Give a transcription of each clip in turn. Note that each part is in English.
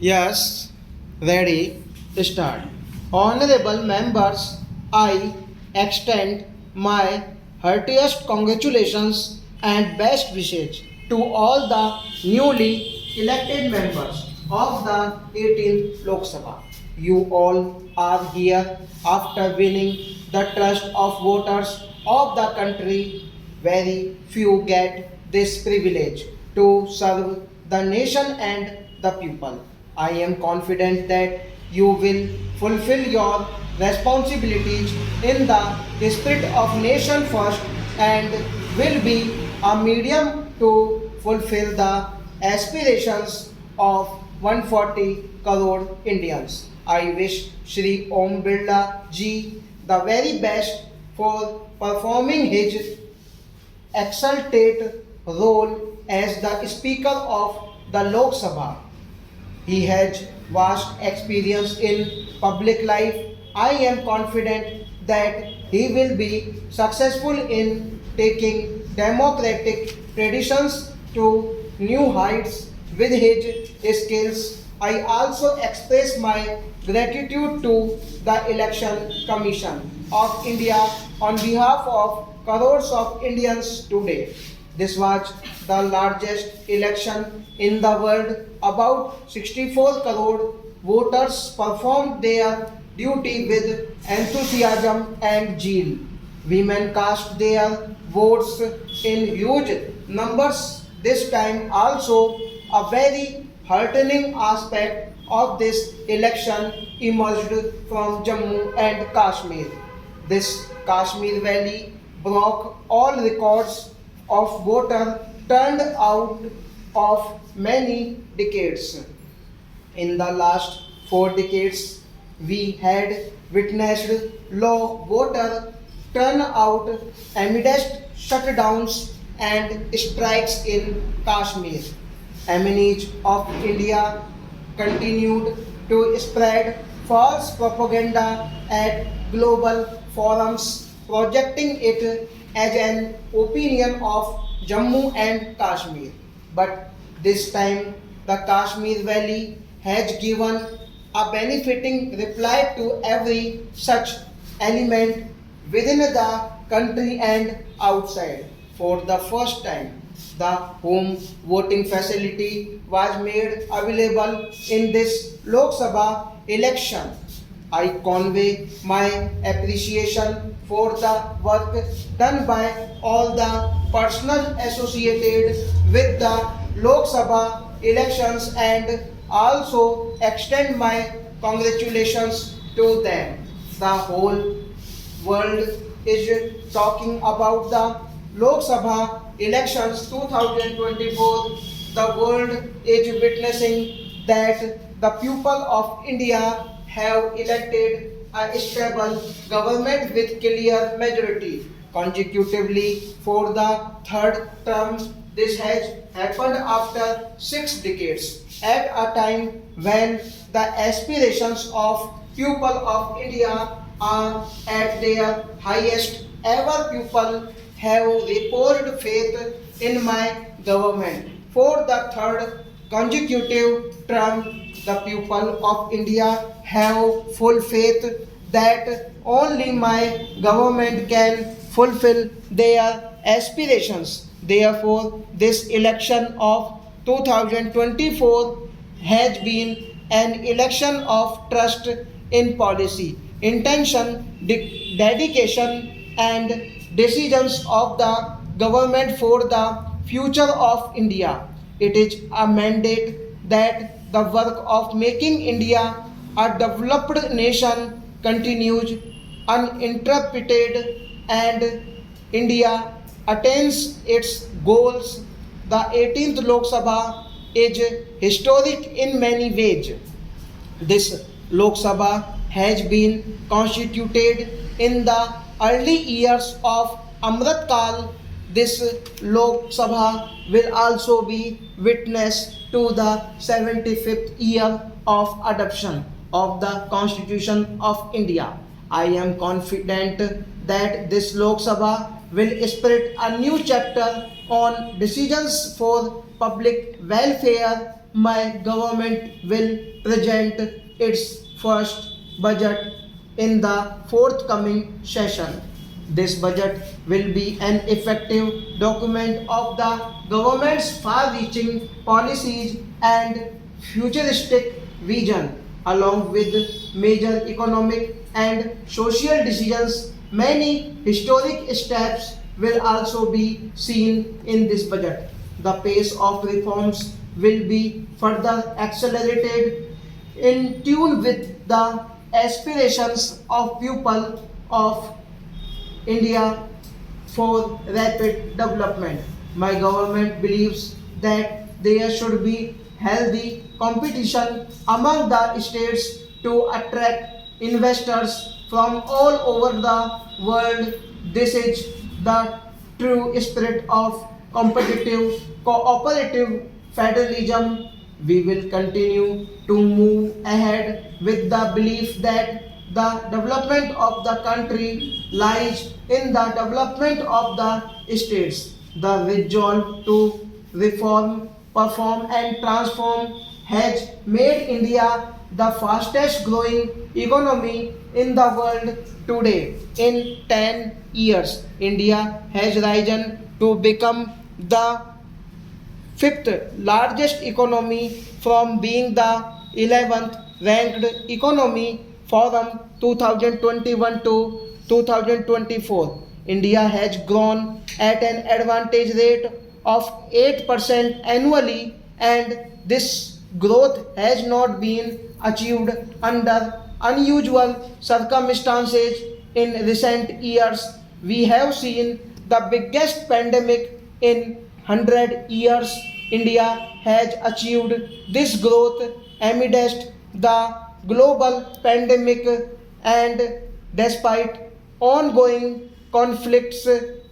Yes, ready, start. Honorable members, I extend my heartiest congratulations and best wishes to all the newly elected members of the 18th Lok Sabha. You all are here after winning the trust of voters of the country. Very few get this privilege to serve the nation and the people. I am confident that you will fulfill your responsibilities in the spirit of nation first and will be a medium to fulfill the aspirations of 140 crore Indians. I wish Shri Om Birla ji the very best for performing his exalted role as the Speaker of the Lok Sabha. He has vast experience in public life. I am confident that he will be successful in taking democratic traditions to new heights with his skills. I also express my gratitude to the Election Commission of India on behalf of crores of Indians today. This was the largest election in the world. About 64 crore voters performed their duty with enthusiasm and zeal. Women cast their votes in huge numbers this time. Also, a very heartening aspect of this election emerged from Jammu and Kashmir. This Kashmir Valley broke all records of voter turned out of many decades. In the last 4 decades, we had witnessed low voter turnout amidst shutdowns and strikes in Kashmir. Enemies of India continued to spread false propaganda at global forums, projecting it as an opinion of Jammu and Kashmir. But this time, the Kashmir Valley has given a benefiting reply to every such element within the country and outside. For the first time, the home voting facility was made available in this Lok Sabha election. I convey my appreciation for the work done by all the personnel associated with the Lok Sabha elections and also extend my congratulations to them. The whole world is talking about the Lok Sabha elections 2024. The world is witnessing that the people of India have elected a stable government with clear majority consecutively for the third term. This has happened after 6 decades, at a time when the aspirations of people of India are at their highest ever. People have reposed faith in my government. For the third consecutive term, the people of India have full faith that only my government can fulfill their aspirations. Therefore, this election of 2024 has been an election of trust in policy, intention, dedication, and decisions of the government for the future of India. It is a mandate that the work of making India a developed nation continues uninterrupted and India attains its goals. The 18th Lok Sabha is historic in many ways. This Lok Sabha has been constituted in the early years of Amrit Kal. This Lok Sabha will also be witness to the 75th year of adoption of the Constitution of India. I am confident that this Lok Sabha will spread a new chapter on decisions for public welfare my government will present its first budget in the forthcoming session. This budget will be an effective document of the government's far-reaching policies and futuristic vision, along with major economic and social decisions. Many historic steps will also be seen in this budget. The pace of reforms will be further accelerated in tune with the aspirations of people of India for rapid development. My government believes that there should be healthy competition among the states to attract investors from all over the world. This is the true spirit of competitive cooperative federalism. We will continue to move ahead with the belief that the development of the country lies in the development of the states. The resolve to reform, perform, and transform has made India the fastest growing economy in the world today. In 10 years, India has risen to become the fifth largest economy from being the 11th ranked economy from 2021 to 2024. India has grown at an advantage rate of 8% annually, and this growth has not been achieved under unusual circumstances. In recent years, we have seen the biggest pandemic in 100 years. India has achieved this growth amidst the global pandemic and despite ongoing conflicts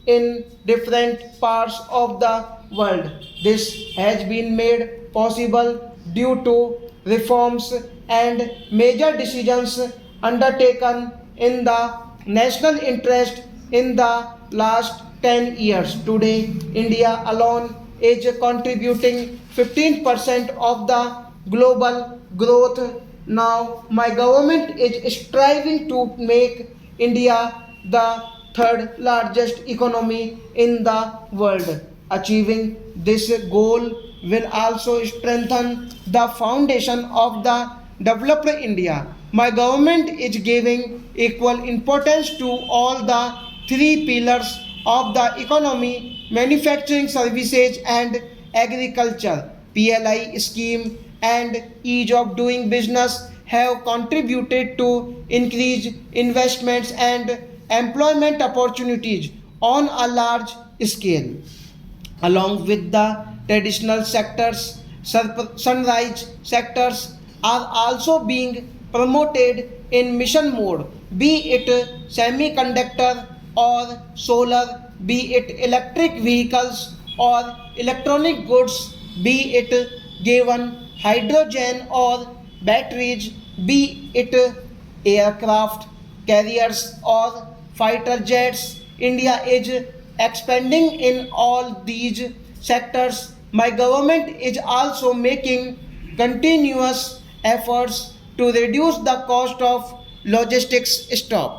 in different parts of the world. This has been made possible due to reforms and major decisions undertaken in the national interest in the last 10 years. Today, India alone is contributing 15% of the global growth. Now, my government is striving to make India the third largest economy in the world. Achieving this goal will also strengthen the foundation of the developed India. My government is giving equal importance to all the three pillars of the economy: manufacturing, services, and agriculture. PLI scheme and ease of doing business have contributed to increased investments and employment opportunities on a large scale. Along with the traditional sectors, sunrise sectors are also being promoted in mission mode, be it semiconductor or solar, be it electric vehicles or electronic goods, be it given hydrogen or batteries, be it aircraft carriers or fighter jets. India is expanding in all these sectors. My government is also making continuous efforts to reduce the cost of logistics stop.